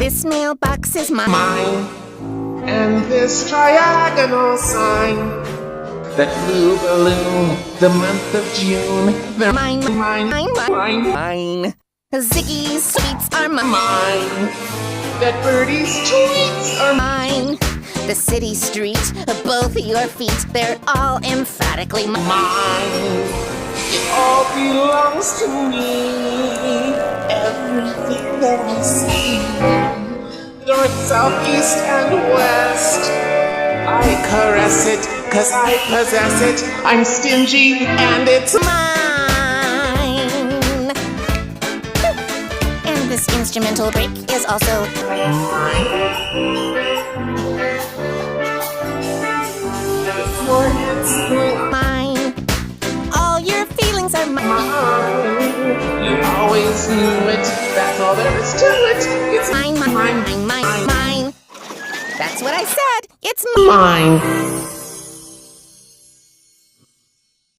This mailbox is mine. And this triagonal sign, that blue balloon, the month of June, they're mine. mine. Ziggy's sweets are Mine. That birdie's tweets are mine. The city street, both your feet, they're all emphatically mine. It all belongs to me. Everything that I see, north, south, east, and west, I caress it, 'cause I possess it. I'm stingy, and it's mine. And this instrumental break is also mine. mine. All your feelings are Mine. You always knew it. That's all there is to it. It's mine. That's what I said. It's mine.